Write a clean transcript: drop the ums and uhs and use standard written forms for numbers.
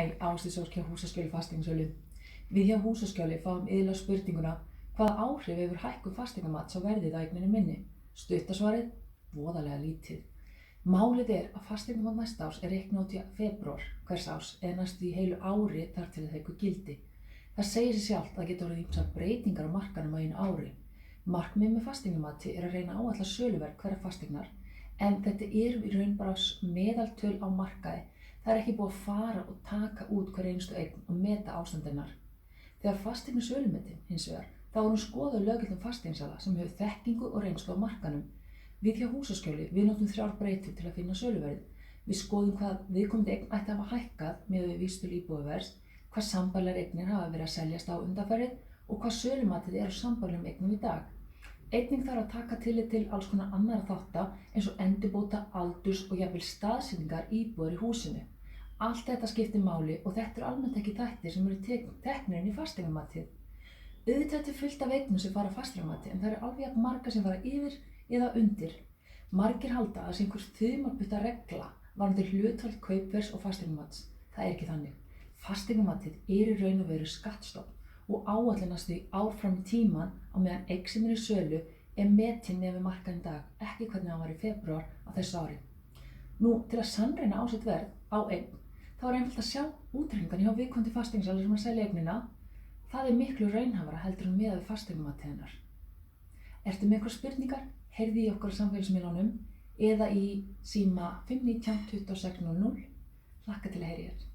Hæ, Ásdís Ósk hjá Húsaskjóli Fasteignasölu. Við hjá Húsaskjóli fáum iðulega spurninguna hvaða áhrif hefur hækkun fasteignamats á verðið á eigninni minni? Stutta svarið, voðalega lítið. Málið að fasteignamat næsta árs reiknað út í febrúar hvers árs eða næstum því heilu ári þar til það tekur gildi. Það segir sig sjálft að það geta orðið ýmsar breytingar á markaðnum á einu ári. Markmið með fasteignamati að reyna að áætla söluverð hverrar fasteignar, en þetta í raun bara meðaltöl á markaði. Það ekki búið að fara og taka út hver einustu eign og meta ástandennar. Þegar fasteign sölumetin hins vegar, þá hún skoðað löggiltum fasteignasala sem hefur þekkingu og reynslu á markaðnum. Við hjá Húsaskjóli, við notum 3 breytur til að finna söluverðið. Við skoðum hvað viðkomandi eign ætti að hafa hækkað miðað við vísitölu íbúðaverðs, hvað sambærilegar eignir hafa verið að seljast á undanfarið og hvað sölumatið á sambærilegum eignum í dag. Einnig þarf að taka tillit til alls konar annarra þátta eins og endurbóta, aldurs og jafnvel staðsetningar íbúðar í húsinu. Allt þetta skiptir máli og þetta almennt ekki þættir sem eru teknir inn í fasteignamatið. Auðvitað fullt af eignum sem fara fasteignamati en það alveg jafn margar sem fara yfir eða undir. Margir halda að sé einhver þumalputta regla varðandi hlutfall kaupverðs og fasteignamats. Það ekki þannig. Fasteignamatið í raun og veru skattstofn og áætlunast því ár fram í tímann á meðan eign sem í sölu metin miðað við markaðinn í dag, ekki hvernig hann var í febrúar á þessu ári. Nú, til að sannreyna ásett verð á eign, þá einfalt að sjá útreikningan hjá viðkomandi fasteignasala sem að selja eignina. Það miklu raunhæfara heldur en miðað við fasteignamatið hennar. Ertu með einhverjar spurningar? Heyrðu í okkar á samfélagsmiðlunum eða í síma 519 2600. Hlakka til að heyra þér.